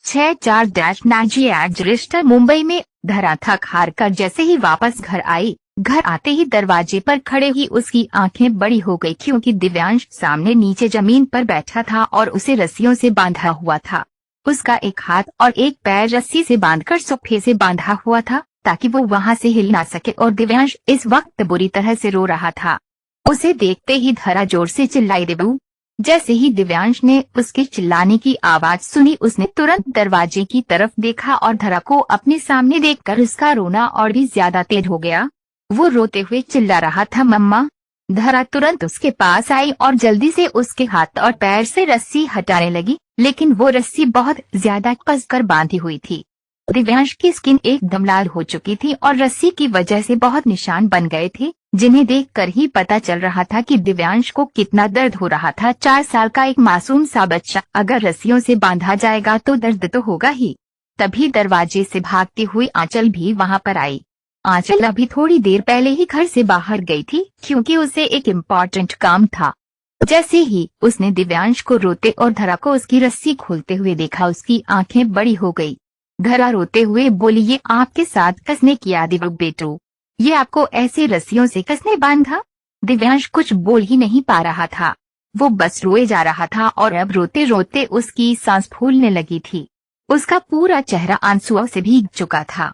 6-4-9 register Mumbai में धरा थक हार कर जैसे ही वापस घर आई, घर आते ही दरवाजे पर खड़े ही उसकी आंखें बड़ी हो गई क्योंकि दिव्यांश सामने नीचे जमीन पर बैठा था और उसे रस्सियों से बांधा हुआ था। उसका एक हाथ और एक पैर रस्सी से बांधकर सोफे से बांधा हुआ था ताकि वो वहां से हिल ना सके और दिव्यांश इस वक्त बुरी तरह से रो रहा था। उसे देखते ही धरा जोर से चिल्लाई, देवू। जैसे ही दिव्यांश ने उसके चिल्लाने की आवाज सुनी, उसने तुरंत दरवाजे की तरफ देखा और धरा को अपने सामने देखकर उसका रोना और भी ज्यादा तेज हो गया। वो रोते हुए चिल्ला रहा था, मम्मा। धरा तुरंत उसके पास आई और जल्दी से उसके हाथ और पैर से रस्सी हटाने लगी, लेकिन वो रस्सी बहुत ज्यादा कसकर बांधी हुई थी। दिव्यांश की स्किन एकदम लाल हो चुकी थी और रस्सी की वजह से बहुत निशान बन गए थे, जिन्हें देखकर ही पता चल रहा था कि दिव्यांश को कितना दर्द हो रहा था। 4 साल का एक मासूम सा बच्चा अगर रस्सियों से बांधा जाएगा तो दर्द तो होगा ही। तभी दरवाजे से भागती हुई आंचल भी वहां पर आई। आंचल अभी थोड़ी देर पहले ही घर से बाहर गई थी क्योंकि उसे एक इम्पोर्टेंट काम था। जैसे ही उसने दिव्यांश को रोते और धरा को उसकी रस्सी खोलते हुए देखा, उसकी आंखें बड़ी हो गई। धरा रोते हुए बोली, ये आपके साथ किसने किया दिव्य बेटू? ये आपको ऐसे रस्सियों से किसने बांधा? दिव्यांश कुछ बोल ही नहीं पा रहा था। वो बस रोए जा रहा था और अब रोते रोते उसकी सांस फूलने लगी थी। उसका पूरा चेहरा आंसुओं से भीग चुका था।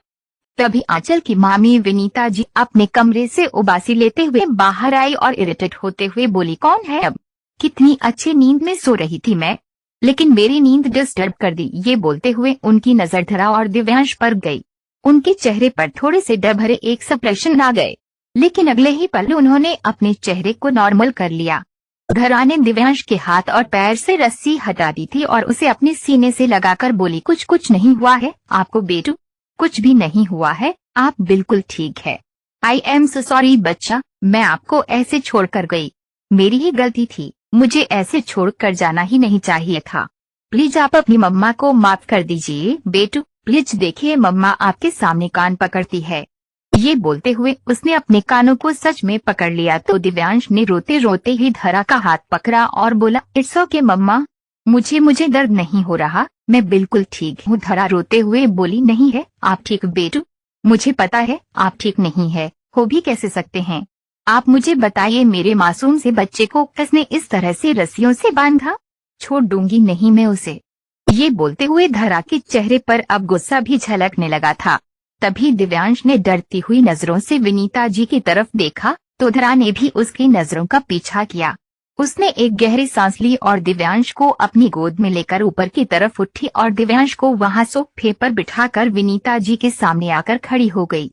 तभी आंचल की मामी विनीता जी अपने कमरे से उबासी लेते हुए बाहर आई और इरिटेट होते हुए बोली, कौन है? अब कितनी अच्छी नींद में सो रही थी मैं, लेकिन मेरी नींद डिस्टर्ब कर दी। ये बोलते हुए उनकी नजर धरा और दिव्यांश पर गई। उनके चेहरे पर थोड़े से डर भरे एक्सप्रेशन आ गए, लेकिन अगले ही पल उन्होंने अपने चेहरे को नॉर्मल कर लिया। धरा ने दिव्यांश के हाथ और पैर से रस्सी हटा दी थी और उसे अपने सीने से लगाकर बोली, कुछ नहीं हुआ है आपको बेटू, कुछ भी नहीं हुआ है, आप बिल्कुल ठीक है। आई एम सो सॉरी बच्चा, मैं आपको ऐसे छोड़कर गई, मेरी ही गलती थी, मुझे ऐसे छोड़कर जाना ही नहीं चाहिए था। प्लीज आप अपनी मम्मा को माफ कर दीजिए बेटू, प्लीज देखिए मम्मा आपके सामने कान पकड़ती है। ये बोलते हुए उसने अपने कानों को सच में पकड़ लिया तो दिव्यांश ने रोते रोते ही धरा का हाथ पकड़ा और बोला, इट्स ओके मम्मा, मुझे दर्द नहीं हो रहा, मैं बिल्कुल ठीक हूँ। धरा रोते हुए बोली, नहीं है आप ठीक बेटू, मुझे पता है आप ठीक नहीं है, हो भी कैसे सकते हैं। आप मुझे बताइए मेरे मासूम से बच्चे को किसने इस तरह से रस्सियों से बांधा? छोड़ दूंगी नहीं मैं उसे। ये बोलते हुए धरा के चेहरे पर अब गुस्सा भी झलकने लगा था। तभी दिव्यांश ने डरती हुई नजरों से विनीता जी की तरफ देखा तो धरा ने भी उसकी नजरों का पीछा किया। उसने एक गहरी सांस ली और दिव्यांश को अपनी गोद में लेकर ऊपर की तरफ उठी और दिव्यांश को वहां सोफे पर बिठाकर विनीता जी के सामने आकर खड़ी हो गई।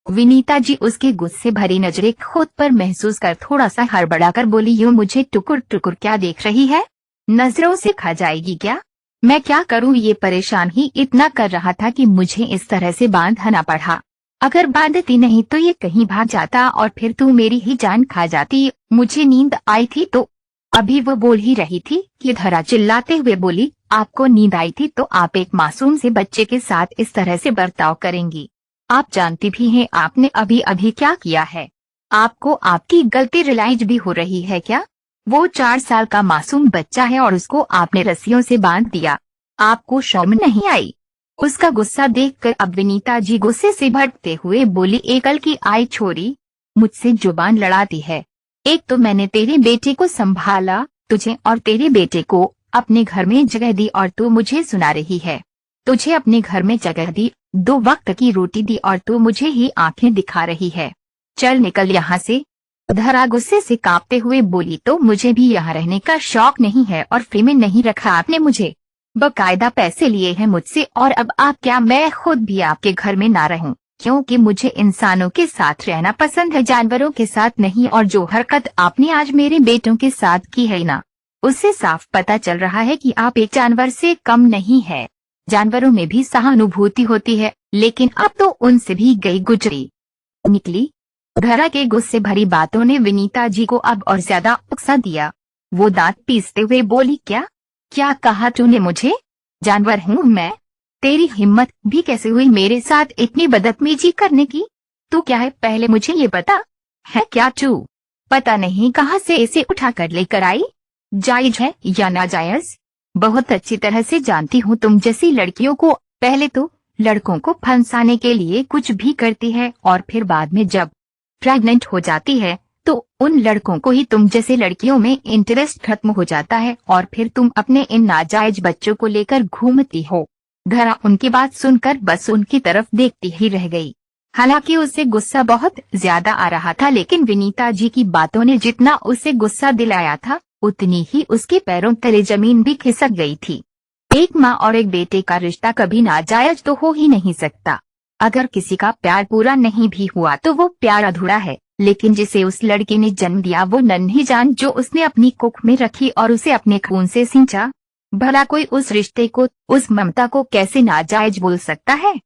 विनीता जी उसके गुस्से भरी नजरें खुद पर महसूस कर थोड़ा सा हड़बड़ाकर बोली, यूं मुझे टुकुर टुकुर क्या देख रही है? नजरों से खा जाएगी क्या? मैं क्या करूं? ये परेशान ही इतना कर रहा था कि मुझे इस तरह से बांधना पड़ा। अगर बांधती नहीं तो ये कहीं भाग जाता और फिर तू मेरी ही जान खा जाती। मुझे नींद आई थी तो। अभी वो बोल ही रही थी कि धरा चिल्लाते हुए बोली, आपको नींद आई थी तो आप एक मासूम से बच्चे के साथ इस तरह से बर्ताव करेंगी? आप जानती भी हैं आपने अभी अभी क्या किया है? आपको आपकी गलती रियलाइज भी हो रही है क्या? वो 4 साल का मासूम बच्चा है और उसको आपने रस्सियों से बांध दिया। आपको शर्म नहीं आई? उसका गुस्सा देखकर अब विनीता जी गुस्से से भड़कते हुए बोली, एकल की आई छोरी, मुझसे जुबान लड़ाती है। एक तो मैंने तेरे बेटे को संभाला, तुझे और तेरे बेटे को अपने घर में जगह दी और तू मुझे सुना रही है। तुझे अपने घर में जगह दी, 2 वक्त की रोटी दी और तू मुझे ही आंखें दिखा रही है। चल निकल यहाँ से। धरा गुस्से से कांपते हुए बोली, तो मुझे भी यहाँ रहने का शौक नहीं है और फ्री में नहीं रखा आपने मुझे, बकायदा पैसे लिए हैं मुझसे और अब आप क्या मैं खुद भी आपके घर में ना रहूं? क्योंकि मुझे इंसानों के साथ रहना पसंद है, जानवरों के साथ नहीं। और जो हरकत आपने आज मेरे बेटों के साथ की है ना, उससे साफ पता चल रहा है कि आप एक जानवर से कम नहीं है। जानवरों में भी सहानुभूति होती है, लेकिन अब तो उनसे भी गई गुजरी निकली। धरा के गुस्से भरी बातों ने विनीता जी को अब और ज्यादा उकसा दिया। वो दांत पीसते हुए बोली, क्या कहा तूने मुझे? जानवर हूँ मैं? तेरी हिम्मत भी कैसे हुई मेरे साथ इतनी बदतमीजी करने की? तू क्या है पहले मुझे ये बता। है क्या तू पता नहीं कहाँ से इसे उठा कर लेकर आई? जायज है या नाजायज? बहुत अच्छी तरह से जानती हूँ तुम जैसी लड़कियों को। पहले तो लड़कों को फंसाने के लिए कुछ भी करती है और फिर बाद में जब प्रेग्नेंट हो जाती है तो उन लड़कों को ही तुम जैसे लड़कियों में इंटरेस्ट खत्म हो जाता है और फिर तुम अपने इन नाजायज बच्चों को लेकर घूमती हो। धरा उनकी बात सुनकर बस उनकी तरफ देखती ही रह गई। हालांकि उसे गुस्सा बहुत ज्यादा आ रहा था, लेकिन विनीता जी की बातों ने जितना उसे गुस्सा दिलाया था उतनी ही उसके पैरों तले जमीन भी खिसक गई थी। एक माँ और एक बेटे का रिश्ता कभी नाजायज तो हो ही नहीं सकता। अगर किसी का प्यार पूरा नहीं भी हुआ तो वो प्यार अधूरा है, लेकिन जिसे उस लड़की ने जन्म दिया, वो नन्ही जान जो उसने अपनी कोख में रखी और उसे अपने खून से सींचा, भला कोई उस रिश्ते को, उस ममता को कैसे नाजायज बोल सकता है।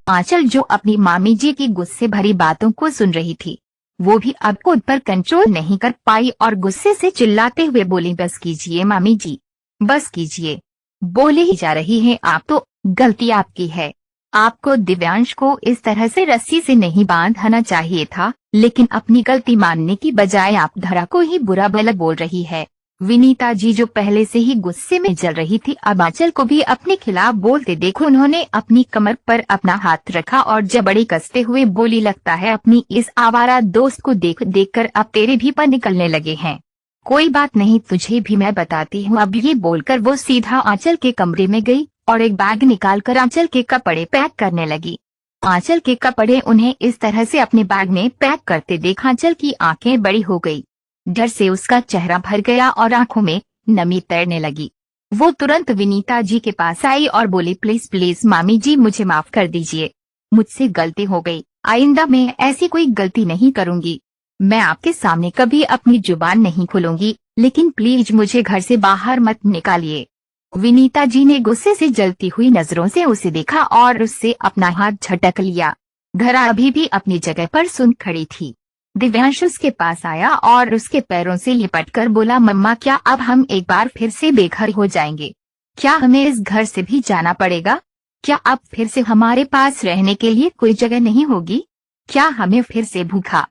आंचल जो अपनी मामी जी की गुस्से भरी बातों को सुन रही थी, वो भी अब खुद पर कंट्रोल नहीं कर पाई और गुस्से से चिल्लाते हुए बोली, बस कीजिए मामी जी, बस कीजिए, बोले ही जा रही हैं आप तो। गलती आपकी है। आपको दिव्यांश को इस तरह से रस्सी से नहीं बांधना चाहिए था, लेकिन अपनी गलती मानने की बजाय आप धरा को ही बुरा भला बोल रही है। विनीता जी जो पहले से ही गुस्से में जल रही थी, अब आंचल को भी अपने खिलाफ बोलते देखो उन्होंने अपनी कमर पर अपना हाथ रखा और जबड़ी कसते हुए बोली, लगता है अपनी इस आवारा दोस्त को देख देख कर अब तेरे भी पर निकलने लगे हैं। कोई बात नहीं, तुझे भी मैं बताती हूँ। अब ये बोलकर वो सीधा आंचल के कमरे में गई और एक बैग निकालकर आंचल के कपड़े पैक करने लगी। आंचल के कपड़े उन्हें इस तरह से अपने बैग में पैक करते देख आंचल की आंखें बड़ी हो गई। डर से उसका चेहरा भर गया और आंखों में नमी तैरने लगी। वो तुरंत विनीता जी के पास आई और बोली, प्लीज प्लीज मामी जी, मुझे माफ कर दीजिए, मुझसे गलती हो गई, आइंदा मैं ऐसी कोई गलती नहीं करूंगी। मैं आपके सामने कभी अपनी जुबान नहीं खोलूंगी, लेकिन प्लीज मुझे घर से बाहर मत निकालिए। विनीता जी ने गुस्से से जलती हुई नजरों से उसे देखा और उससे अपना हाथ झटक लिया। धरा अभी भी अपनी जगह पर सुन खड़ी थी। दिव्यांश उसके पास आया और उसके पैरों से लिपटकर बोला, मम्मा क्या अब हम एक बार फिर से बेघर हो जाएंगे? क्या हमें इस घर से भी जाना पड़ेगा? क्या अब फिर से हमारे पास रहने के लिए कोई जगह नहीं होगी? क्या हमें फिर से भूखा?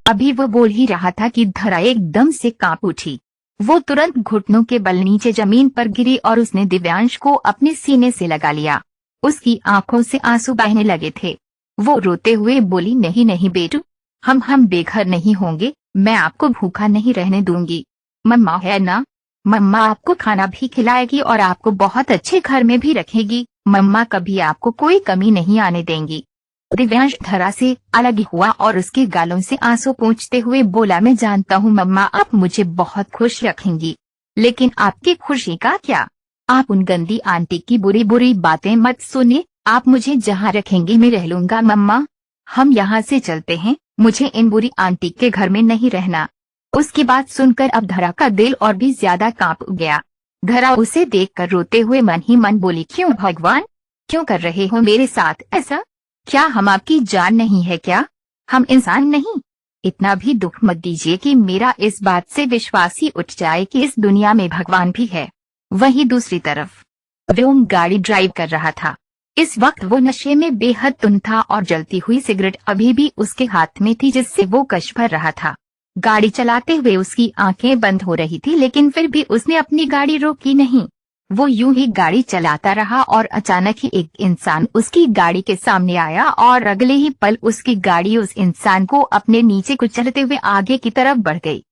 अभी वो बोल ही रहा था कि धरा एकदम से कांप उठी। वो तुरंत घुटनों के बल नीचे जमीन पर गिरी और उसने दिव्यांश को अपने सीने से लगा लिया। उसकी आंखों से आंसू बहने लगे थे। वो रोते हुए बोली, नहीं नहीं बेटू, हम बेघर नहीं होंगे, मैं आपको भूखा नहीं रहने दूंगी। मम्मा है ना, मम्मा आपको खाना भी खिलाएगी और आपको बहुत अच्छे घर में भी रखेगी। मम्मा कभी आपको कोई कमी नहीं आने देंगी। दिव्यांश धरा से अलग हुआ और उसके गालों से आंसू पोंछते हुए बोला, मैं जानता हूँ मम्मा आप मुझे बहुत खुश रखेंगी, लेकिन आपकी खुशी का क्या? आप उन गंदी आंटी की बुरी बुरी बातें मत सुनिए। आप मुझे जहाँ रखेंगे मैं रह लूंगा मम्मा। हम यहाँ से चलते हैं, मुझे इन बुरी आंटी के घर में नहीं रहना। उसकी बात सुनकर अब धरा का दिल और भी ज्यादा कांप गया। धरा उसे देखकर रोते हुए मन ही मन बोली, क्यों भगवान, क्यों कर रहे हो मेरे साथ ऐसा? क्या हम आपकी जान नहीं है क्या? हम इंसान नहीं? इतना भी दुख मत दीजिए कि मेरा इस बात से विश्वास ही उठ जाए कि इस दुनिया में भगवान भी है। वहीं दूसरी तरफ व्योम गाड़ी ड्राइव कर रहा था। इस वक्त वो नशे में बेहद धुन था और जलती हुई सिगरेट अभी भी उसके हाथ में थी, जिससे वो कश भर रहा था। गाड़ी चलाते हुए उसकी आंखें बंद हो रही थी, लेकिन फिर भी उसने अपनी गाड़ी रोकी नहीं। वो यूं ही गाड़ी चलाता रहा और अचानक ही एक इंसान उसकी गाड़ी के सामने आया और अगले ही पल उसकी गाड़ी उस इंसान को अपने नीचे कुचलते हुए आगे की तरफ बढ़ गई।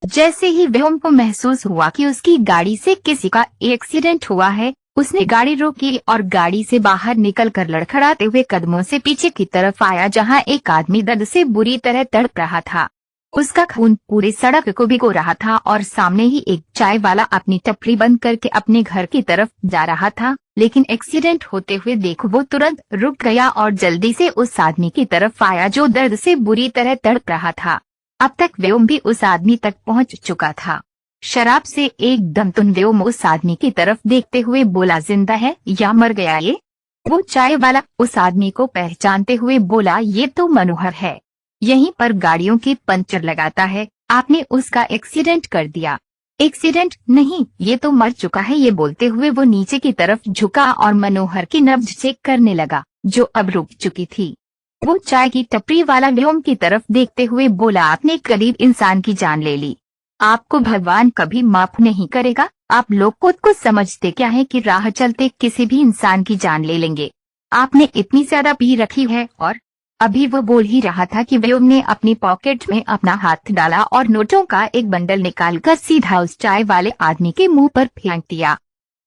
जैसे ही व्योम को महसूस हुआ कि उसकी गाड़ी से किसी का एक्सीडेंट हुआ है, उसने गाड़ी रोकी और गाड़ी से बाहर निकलकर लड़खड़ाते हुए कदमों से पीछे की तरफ आया, जहां एक आदमी दर्द से बुरी तरह तड़प रहा था। उसका खून पूरी सड़क को भिगो रहा था और सामने ही एक चाय वाला अपनी टपरी बंद करके अपने घर की तरफ जा रहा था, लेकिन एक्सीडेंट होते हुए देख वो तुरंत रुक गया और जल्दी से उस आदमी की तरफ आया जो दर्द से बुरी तरह तड़प रहा था। अब तक व्योम भी उस आदमी तक पहुंच चुका था। शराब से एकदम धुन व्योम उस आदमी की तरफ देखते हुए बोला, जिंदा है या मर गया ये? वो चाय वाला उस आदमी को पहचानते हुए बोला, ये तो मनोहर है, यहीं पर गाड़ियों के पंचर लगाता है, आपने उसका एक्सीडेंट कर दिया। एक्सीडेंट नहीं, ये तो मर चुका है। ये बोलते हुए वो नीचे की तरफ झुका और मनोहर की नब्ज चेक करने लगा, जो अब रुक चुकी थी। वो चाय की टपरी वाला व्योम की तरफ देखते हुए बोला, आपने करीब इंसान की जान ले ली। आपको भगवान कभी माफ नहीं करेगा। आप लोग खुद को समझते क्या है कि राह चलते किसी भी इंसान की जान ले लेंगे। आपने इतनी ज्यादा पी रखी है। और अभी वो बोल ही रहा था कि व्योम ने अपनी पॉकेट में अपना हाथ डाला और नोटों का एक बंडल निकालकर सीधा उस चाय वाले आदमी के मुंह पर फेंक दिया।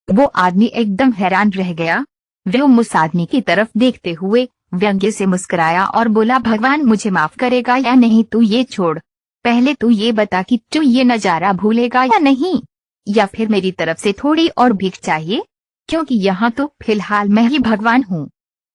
वो आदमी एकदम हैरान रह गया। व्योम उस आदमी की तरफ देखते हुए व्यंग्य से मुस्कुराया और बोला, भगवान मुझे माफ करेगा या नहीं? तू ये छोड़, पहले तू ये बता कि तू ये नजारा भूलेगा या नहीं, या फिर मेरी तरफ से थोड़ी और भीख चाहिए, क्योंकि यहाँ तो फिलहाल मैं ही भगवान हूँ।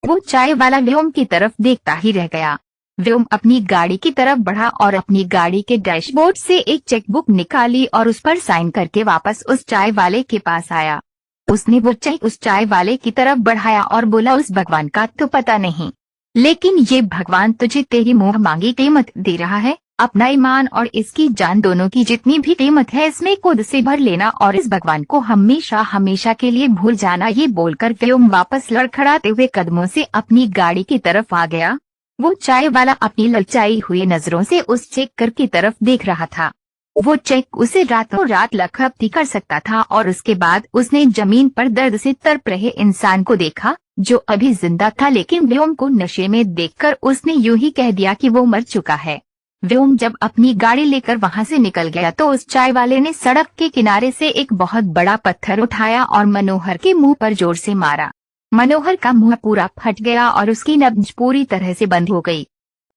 वो चाय वाला व्योम की तरफ देखता ही रह गया। व्योम अपनी गाड़ी की तरफ बढ़ा और अपनी गाड़ी के डैशबोर्ड से एक चेकबुक निकाली और उस पर साइन करके वापस उस चाय वाले के पास आया। उसने वो चेक उस चाय वाले की तरफ बढ़ाया और बोला, उस भगवान का तो पता नहीं, लेकिन ये भगवान तुझे तेरी मुंह मांगी कीमत दे रहा है। अपना ईमान और इसकी जान दोनों की जितनी भी कीमत है इसमें खुद से भर लेना और इस भगवान को हमेशा हमेशा के लिए भूल जाना। ये बोलकर व्योम वापस लड़खड़ाते हुए कदमों से अपनी गाड़ी की तरफ आ गया। वो चाय वाला अपनी ललचाई हुई नजरों से उस चेक की तरफ देख रहा था। वो चेक उसे रातों रात लखपति कर सकता था। और उसके बाद उसने जमीन पर दर्द से तड़प रहे इंसान को देखा जो अभी जिंदा था, लेकिन व्योम को नशे में देखकर उसने यूं ही कह दिया कि वो मर चुका है। व्योम जब अपनी गाड़ी लेकर वहां से निकल गया तो उस चाय वाले ने सड़क के किनारे से एक बहुत बड़ा पत्थर उठाया और मनोहर के मुंह पर जोर से मारा। मनोहर का मुंह पूरा फट गया और उसकी नब्ज पूरी तरह से बंद हो गई।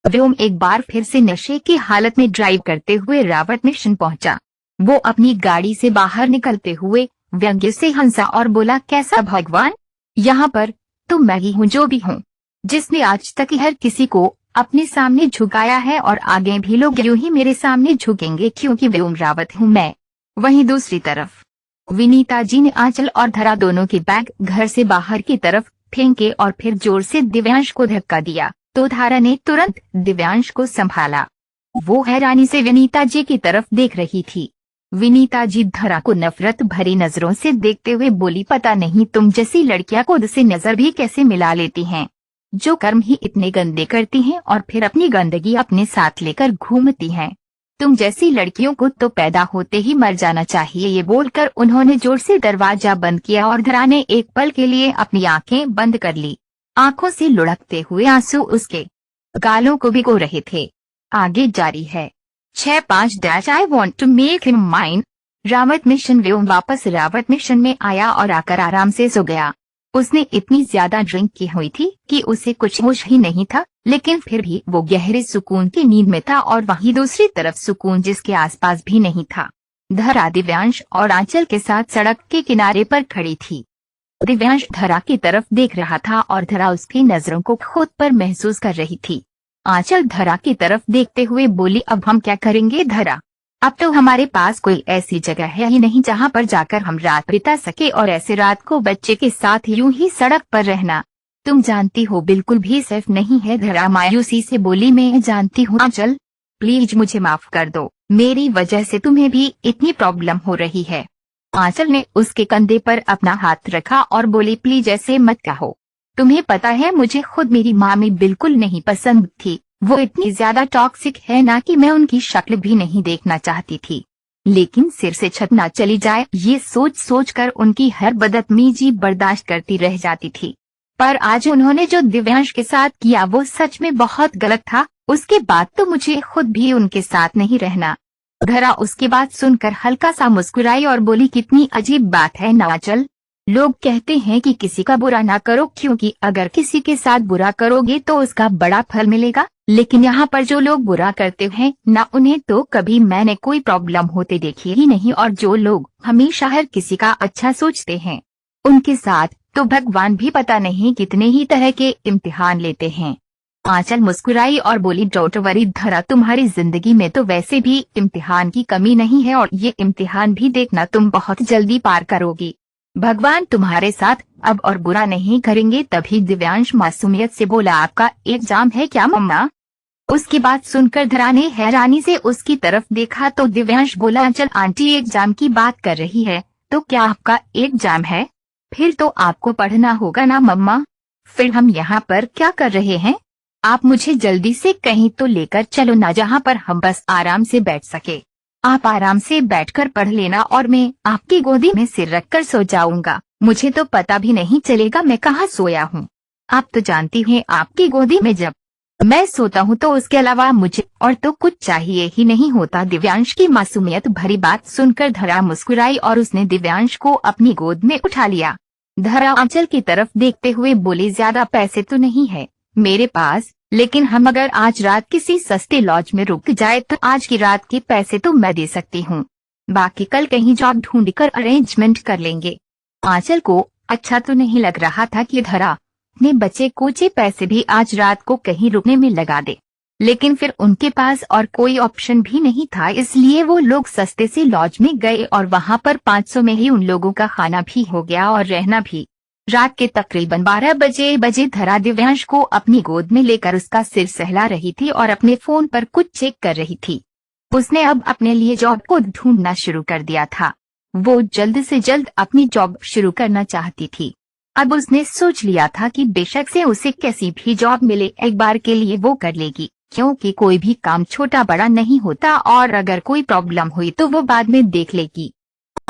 व्योम एक बार फिर से नशे की हालत में ड्राइव करते हुए रावत मिशन पहुंचा। वो अपनी गाड़ी से बाहर निकलते हुए व्यंग्य से हंसा और बोला, कैसा भगवान, यहाँ पर तो मैं ही हूँ जो भी हूँ, जिसने आज तक हर किसी को अपने सामने झुकाया है और आगे भी लोग यूं ही मेरे सामने झुकेंगे, क्योंकि व्योम रावत हूँ मैं। वहीं दूसरी तरफ विनीता जी ने आंचल और धरा दोनों के बैग घर से बाहर की तरफ फेंके और फिर जोर से दिव्यांश को धक्का दिया तो धारा ने तुरंत दिव्यांश को संभाला। वो हैरानी से विनीता जी की तरफ देख रही थी। विनीता जी धरा को नफरत भरी नजरों से देखते हुए बोली, पता नहीं तुम जैसी लड़कियां खुद से नजर भी कैसे मिला लेती हैं, जो कर्म ही इतने गंदे करती हैं और फिर अपनी गंदगी अपने साथ लेकर घूमती हैं। तुम जैसी लड़कियों को तो पैदा होते ही मर जाना चाहिए। ये बोलकर उन्होंने जोर से दरवाजा बंद किया और धरा ने एक पल के लिए अपनी आंखें बंद कर ली। आंखों से लुढ़कते हुए आंसू उसके गालों को भिगो रहे थे। आगे जारी है। 6-5 I want to make him mine। Rawat mission. Vyom वापस रावत मिशन में आया और आकर आराम से सो गया। उसने इतनी ज्यादा ड्रिंक की हुई थी कि उसे कुछ होश ही नहीं था, लेकिन फिर भी वो गहरे सुकून की नींद में था और वहीं दूसरी तरफ सुकून जिसके आसपास भी नहीं था। धरा दिव्यांश और आंचल के साथ सड़क के किनारे पर खड़ी थी। दिव्यांश धरा की तरफ देख रहा था और धरा उसकी नजरों को खुद पर महसूस कर रही थी। आंचल धरा की तरफ देखते हुए बोली, अब हम क्या करेंगे धरा? अब तो हमारे पास कोई ऐसी जगह है ही नहीं जहाँ पर जाकर हम रात बिता सके, और ऐसे रात को बच्चे के साथ यूं ही सड़क पर रहना तुम जानती हो बिल्कुल भी सेफ नहीं है। धरा मायूसी से बोली, मैं जानती हूँ आंचल, प्लीज मुझे माफ कर दो, मेरी वजह से तुम्हें भी इतनी प्रॉब्लम हो रही है। आंचल ने उसके कंधे पर अपना हाथ रखा और बोली, प्लीज ऐसे मत कहो, तुम्हें पता है मुझे खुद मेरी मामी बिल्कुल नहीं पसंद थी। वो इतनी ज्यादा टॉक्सिक है ना कि मैं उनकी शक्ल भी नहीं देखना चाहती थी, लेकिन सिर से छत ना चली जाए ये सोच सोच कर उनकी हर बदतमीजी बर्दाश्त करती रह जाती थी। पर आज उन्होंने जो दिव्यांश के साथ किया वो सच में बहुत गलत था। उसके बाद तो मुझे खुद भी उनके साथ नहीं रहना। धरा उसकी बात सुनकर हल्का सा मुस्कुराई और बोली, कितनी अजीब बात है ना आंचल, लोग कहते हैं कि किसी का बुरा ना करो, क्योंकि अगर किसी के साथ बुरा करोगे तो उसका बड़ा फल मिलेगा, लेकिन यहाँ पर जो लोग बुरा करते हैं ना, उन्हें तो कभी मैंने कोई प्रॉब्लम होते देखी ही नहीं, और जो लोग हमेशा हर किसी का अच्छा सोचते हैं उनके साथ तो भगवान भी पता नहीं कितने ही तरह के इम्तिहान लेते हैं। आंचल मुस्कुराई और बोली, डोंट वरी धरा, तुम्हारी जिंदगी में तो वैसे भी इम्तिहान की कमी नहीं है, और ये इम्तिहान भी देखना तुम बहुत जल्दी पार करोगी। भगवान तुम्हारे साथ अब और बुरा नहीं करेंगे। तभी दिव्यांश मासूमियत से बोला, आपका एग्जाम है क्या मम्मा? उसकी बात सुनकर धरा ने हैरानी से उसकी तरफ देखा तो दिव्यांश बोला, आंचल आंटी एग्जाम की बात कर रही है, तो क्या आपका एग्जाम है? फिर तो आपको पढ़ना होगा ना मम्मा। फिर हम यहाँ पर क्या कर रहे हैं? आप मुझे जल्दी से कहीं तो लेकर चलो ना, जहाँ पर हम बस आराम से बैठ सके। आप आराम से बैठकर पढ़ लेना और मैं आपकी गोदी में सिर रखकर सो जाऊंगा। मुझे तो पता भी नहीं चलेगा मैं कहाँ सोया हूँ। आप तो जानती हैं आपकी गोदी में जब मैं सोता हूँ तो उसके अलावा मुझे और तो कुछ चाहिए ही नहीं होता। दिव्यांश की मासूमियत भरी बात सुनकर धरा मुस्कुराई और उसने दिव्यांश को अपनी गोद में उठा लिया। धरा आंचल की तरफ देखते हुए बोली, ज्यादा पैसे तो नहीं है मेरे पास, लेकिन हम अगर आज रात किसी सस्ते लॉज में रुक जाए तो आज की रात के पैसे तो मैं दे सकती हूँ, बाकी कल कहीं जॉब ढूंढकर अरेंजमेंट कर लेंगे। आंचल को अच्छा तो नहीं लग रहा था कि धरा अपने बचे कुचे पैसे भी आज रात को कहीं रुकने में लगा दे, लेकिन फिर उनके पास और कोई ऑप्शन भी नहीं था, इसलिए वो लोग सस्ते से लॉज में गए और वहां पर 500 में ही उन लोगों का खाना भी हो गया और रहना भी। रात के तकरीबन 12 बजे धरा दिव्यांश को अपनी गोद में लेकर उसका सिर सहला रही थी और अपने फोन पर कुछ चेक कर रही थी। उसने अब अपने लिए जॉब को ढूंढना शुरू कर दिया था। वो जल्द से जल्द अपनी जॉब शुरू करना चाहती थी। अब उसने सोच लिया था कि बेशक से उसे कैसी भी जॉब मिले, एक बार के लिए वो कर लेगी, क्योंकि कोई भी काम छोटा बड़ा नहीं होता और अगर कोई प्रॉब्लम हुई तो वो बाद में देख लेगी।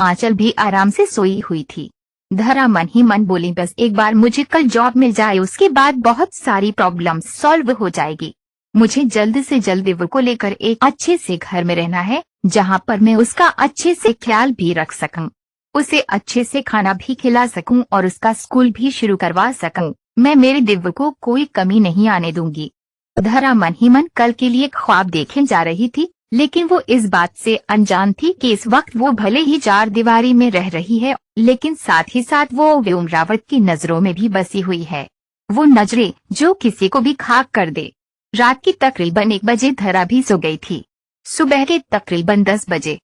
आंचल भी आराम से सोई हुई थी। धरा मन ही मन बोली, बस एक बार मुझे कल जॉब मिल जाए उसके बाद बहुत सारी प्रॉब्लम सॉल्व हो जाएगी। मुझे जल्द से जल्द दिव्य को लेकर एक अच्छे से घर में रहना है जहाँ पर मैं उसका अच्छे से ख्याल भी रख सकूं, उसे अच्छे से खाना भी खिला सकूं और उसका स्कूल भी शुरू करवा सकूं। मैं मेरे दिव्य को कोई कमी नहीं आने दूंगी। धरा मन ही मन कल के लिए ख्वाब देखे जा रही थी, लेकिन वो इस बात से अनजान थी कि इस वक्त वो भले ही 4 दीवारी में रह रही है, लेकिन साथ ही साथ वो व्योम रावत की नजरों में भी बसी हुई है। वो नजरें जो किसी को भी खाक कर दे। रात की तकरीबन 1 बजे धरा भी सो गई थी। सुबह के तकरीबन 10 बजे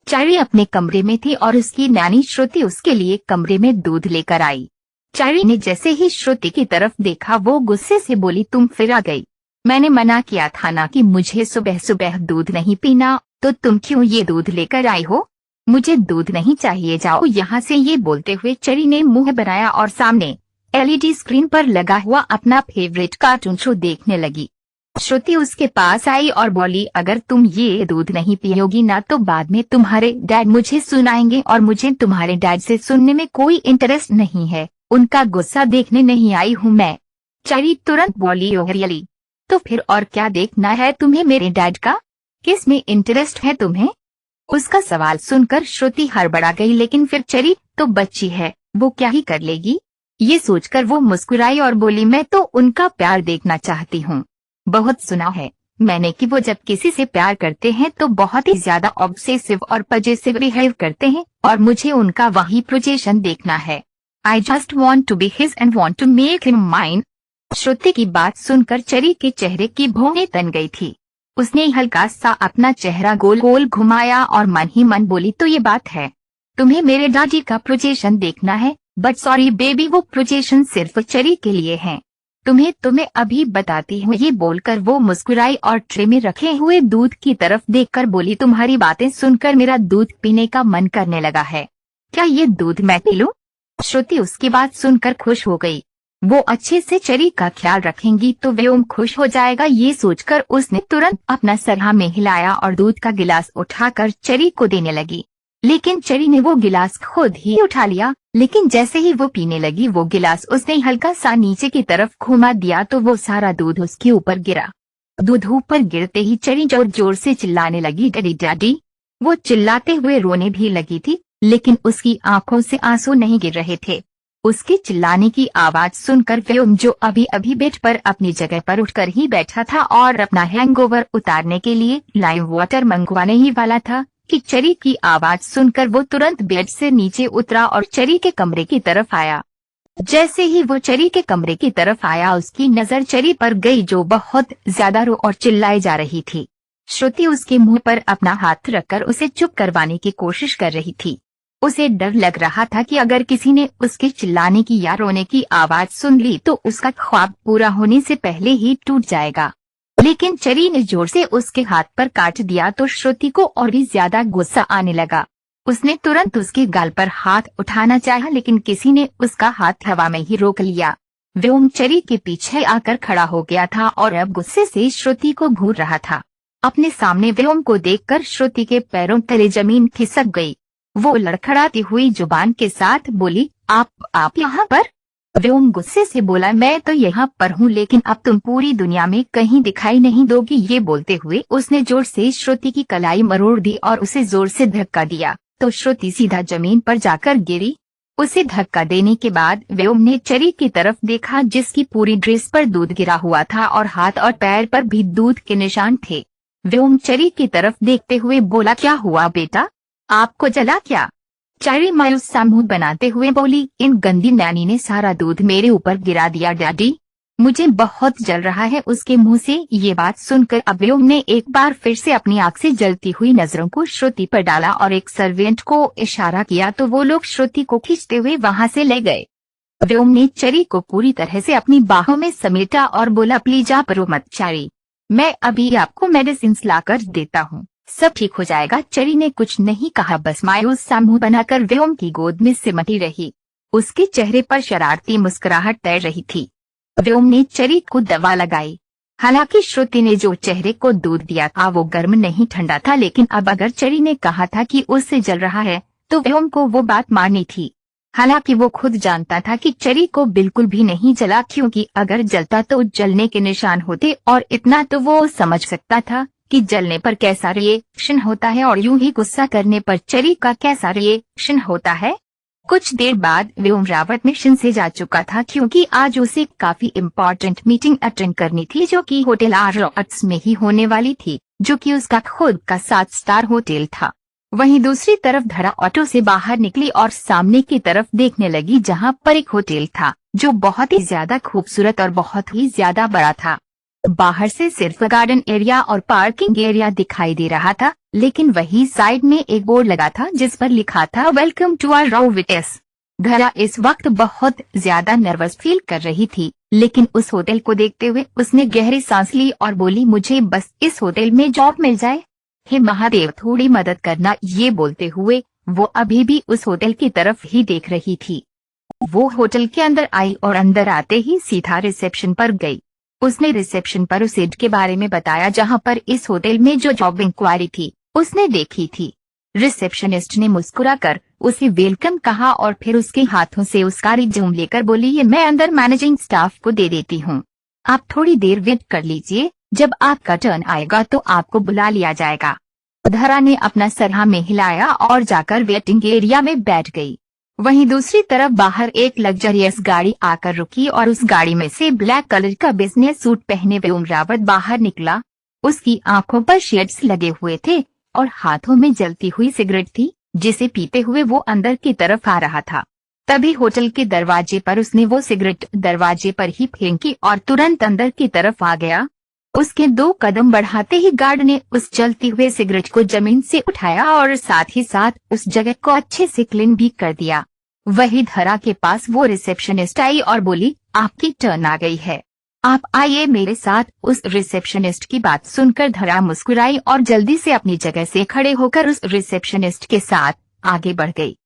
चारी अपने कमरे में थी और उसकी नानी श्रुति उसके लिए कमरे में दूध लेकर आई। चारी ने जैसे ही श्रुति की तरफ देखा वो गुस्से से बोली, तुम फिर आ गई। मैंने मना किया था ना कि मुझे सुबह सुबह दूध नहीं पीना, तो तुम क्यों ये दूध लेकर आई हो? मुझे दूध नहीं चाहिए, जाओ यहाँ से। ये बोलते हुए चरी ने मुंह बनाया और सामने एलईडी स्क्रीन पर लगा हुआ अपना फेवरेट कार्टून शो देखने लगी। श्रुति उसके पास आई और बोली, अगर तुम ये दूध नहीं पियोगी ना तो बाद में तुम्हारे डैड मुझे सुनाएंगे और मुझे तुम्हारे डैड से सुनने में कोई इंटरेस्ट नहीं है, उनका गुस्सा देखने नहीं आई हूँ मैं। चरी तुरंत बोली, ओह रियली? तो फिर और क्या देखना है तुम्हें मेरे डैड का? किस में इंटरेस्ट है तुम्हें? उसका सवाल सुनकर श्रुति हड़बड़ा गई, लेकिन फिर चरी तो बच्ची है, वो क्या ही कर लेगी। ये सोचकर वो मुस्कुराई और बोली, मैं तो उनका प्यार देखना चाहती हूँ। बहुत सुना है मैंने कि वो जब किसी से प्यार करते हैं तो बहुत ही ज्यादा ऑब्सेसिव और पजेसिव बिहेव करते हैं, और मुझे उनका वही प्रोजेक्शन देखना है। I just want to be his and want to make him mine. Shruti की बात सुनकर चरी के चेहरे की भौहें तन गई थी। उसने हल्का सा अपना चेहरा गोल गोल घुमाया और मन ही मन बोली, तो ये बात है, तुम्हें मेरे डैडी का प्रोजेक्शन देखना है? बट सॉरी बेबी, वो प्रोजेक्शन सिर्फ चरी के लिए है। तुम्हें अभी बताती हूँ। ये बोलकर वो मुस्कुराई और ट्रे में रखे हुए दूध की तरफ देखकर बोली, तुम्हारी बातें सुनकर मेरा दूध पीने का मन करने लगा है। क्या ये दूध मैं पी लूं? श्रुति उसकी बात सुनकर खुश हो गई। वो अच्छे से चरी का ख्याल रखेंगी तो व्योम खुश हो जाएगा। ये सोचकर उसने तुरंत अपना सरहा में हिलाया और दूध का गिलास उठाकर चरी को देने लगी, लेकिन चरी ने वो गिलास खुद ही उठा लिया। लेकिन जैसे ही वो पीने लगी वो गिलास उसने हल्का सा नीचे की तरफ घुमा दिया तो वो सारा दूध उसके ऊपर गिरा। दूध ऊपर गिरते ही चरी जोर जोर से चिल्लाने लगी, डैडी डैडी। वो चिल्लाते हुए रोने भी लगी थी, लेकिन उसकी आंखों से आंसू नहीं गिर रहे थे। उसके चिल्लाने की आवाज सुनकर व्योम, जो अभी अभी बेड पर अपनी जगह पर उठकर ही बैठा था और अपना हैंगओवर उतारने के लिए लाइव वाटर मंगवाने ही वाला था, कि चरी की आवाज सुनकर वो तुरंत बेड से नीचे उतरा और चरी के कमरे की तरफ आया। जैसे ही वो चरी के कमरे की तरफ आया उसकी नजर चरी पर गई, जो बहुत ज्यादा रो और चिल्लाई जा रही थी। श्रुति उसके मुंह पर अपना हाथ रखकर उसे चुप करवाने की कोशिश कर रही थी। उसे डर लग रहा था कि अगर किसी ने उसके चिल्लाने की या रोने की आवाज सुन ली तो उसका ख्वाब पूरा होने से पहले ही टूट जाएगा। लेकिन चरी ने जोर से उसके हाथ पर काट दिया तो श्रुति को और भी ज्यादा गुस्सा आने लगा। उसने तुरंत उसके गाल पर हाथ उठाना चाहा, लेकिन किसी ने उसका हाथ हवा में ही रोक लिया। व्योम चरी के पीछे आकर खड़ा हो गया था और अब गुस्से से श्रुति को घूर रहा था। अपने सामने व्योम को देखकर श्रुति के पैरों तले जमीन खिसक गई। वो लड़खड़ाती हुई जुबान के साथ बोली, आप यहाँ पर? व्योम गुस्से से बोला, मैं तो यहाँ पर हूँ, लेकिन अब तुम पूरी दुनिया में कहीं दिखाई नहीं दोगी। ये बोलते हुए उसने जोर से श्रुति की कलाई मरोड़ दी और उसे जोर से धक्का दिया तो श्रुति सीधा जमीन पर जाकर गिरी। उसे धक्का देने के बाद व्योम ने चरी की तरफ देखा, जिसकी पूरी ड्रेस पर दूध गिरा हुआ था और हाथ और पैर पर भी दूध के निशान थे। व्योम चरी की तरफ देखते हुए बोला, क्या हुआ बेटा, आपको जला क्या? चरी मायूस सा मुंह बनाते हुए बोली, इन गंदी नैनी ने सारा दूध मेरे ऊपर गिरा दिया डैडी, मुझे बहुत जल रहा है। उसके मुंह से ये बात सुनकर अब व्योम ने एक बार फिर से अपनी आंख से जलती हुई नजरों को श्रुति पर डाला और एक सर्वेंट को इशारा किया तो वो लोग श्रुति को खींचते हुए वहां से ले गए। व्योम ने चरी को पूरी तरह से अपनी बाहों में समेटा और बोला, प्लीज आप रो मत चरी, मैं अभी आपको मेडिसिन लाकर देता हूँ, सब ठीक हो जाएगा। चरी ने कुछ नहीं कहा, बस मायूस सा मुंह बनाकर व्योम की गोद में सिमटी रही। उसके चेहरे पर शरारती मुस्कुराहट तैर रही थी। व्योम ने चरी को दवा लगाई। हालांकि श्रुति ने जो चेहरे को दूध दिया था वो गर्म नहीं ठंडा था, लेकिन अब अगर चरी ने कहा था कि उससे जल रहा है तो व्योम को वो बात माननी थी। हालांकि वो खुद जानता था कि चरी को बिल्कुल भी नहीं जला, क्योंकि अगर जलता तो जलने के निशान होते, और इतना तो वो समझ सकता था कि जलने पर कैसा रिएक्शन होता है और यूं ही गुस्सा करने पर चरी का कैसा रिएक्शन होता है। कुछ देर बाद व्योम रावत मिशन से जा चुका था, क्योंकि आज उसे काफी इम्पोर्टेंट मीटिंग अटेंड करनी थी जो कि होटल आर्ट्स में ही होने वाली थी, जो कि उसका खुद का 7 स्टार होटल था। वहीं दूसरी तरफ धरा ऑटो से बाहर निकली और सामने की तरफ देखने लगी, जहां पर एक होटल था जो बहुत ही ज्यादा खूबसूरत और बहुत ही ज्यादा बड़ा था। बाहर से सिर्फ गार्डन एरिया और पार्किंग एरिया दिखाई दे रहा था, लेकिन वही साइड में एक बोर्ड लगा था जिस पर लिखा था, वेलकम टू आवर राविटेस। धरा इस वक्त बहुत ज्यादा नर्वस फील कर रही थी, लेकिन उस होटल को देखते हुए उसने गहरी सांस ली और बोली, मुझे बस इस होटल में जॉब मिल जाए, हे महादेव थोड़ी मदद करना। ये बोलते हुए वो अभी भी उस होटल की तरफ ही देख रही थी। वो होटल के अंदर आई और अंदर आते ही सीधा रिसेप्शन पर गई। उसने रिसेप्शन पर उस एड के बारे में बताया जहां पर इस होटल में जो जॉब इंक्वायरी थी उसने देखी थी। रिसेप्शनिस्ट ने मुस्कुराकर उसे वेलकम कहा और फिर उसके हाथों से उसका रिज्यूम लेकर बोली, ये मैं अंदर मैनेजिंग स्टाफ को दे देती हूँ, आप थोड़ी देर वेट कर लीजिए, जब आपका टर्न आएगा तो आपको बुला लिया जाएगा। धरा ने अपना सर हाँ में हिलाया और जाकर वेटिंग एरिया में बैठ गई। वहीं दूसरी तरफ बाहर एक लग्जरियस गाड़ी आकर रुकी और उस गाड़ी में से ब्लैक कलर का बिजनेस सूट पहने व्योम रावत बाहर निकला। उसकी आंखों पर शेड्स लगे हुए थे और हाथों में जलती हुई सिगरेट थी, जिसे पीते हुए वो अंदर की तरफ आ रहा था। तभी होटल के दरवाजे पर उसने वो सिगरेट दरवाजे पर ही फेंकी और तुरंत अंदर की तरफ आ गया। उसके 2 कदम बढ़ाते ही गार्ड ने उस जलती हुए सिगरेट को जमीन से उठाया और साथ ही साथ उस जगह को अच्छे से क्लीन भी कर दिया। वही धरा के पास वो रिसेप्शनिस्ट आई और बोली, आपकी टर्न आ गई है, आप आइए मेरे साथ। उस रिसेप्शनिस्ट की बात सुनकर धरा मुस्कुराई और जल्दी से अपनी जगह से खड़े होकर उस रिसेप्शनिस्ट के साथ आगे बढ़ गई।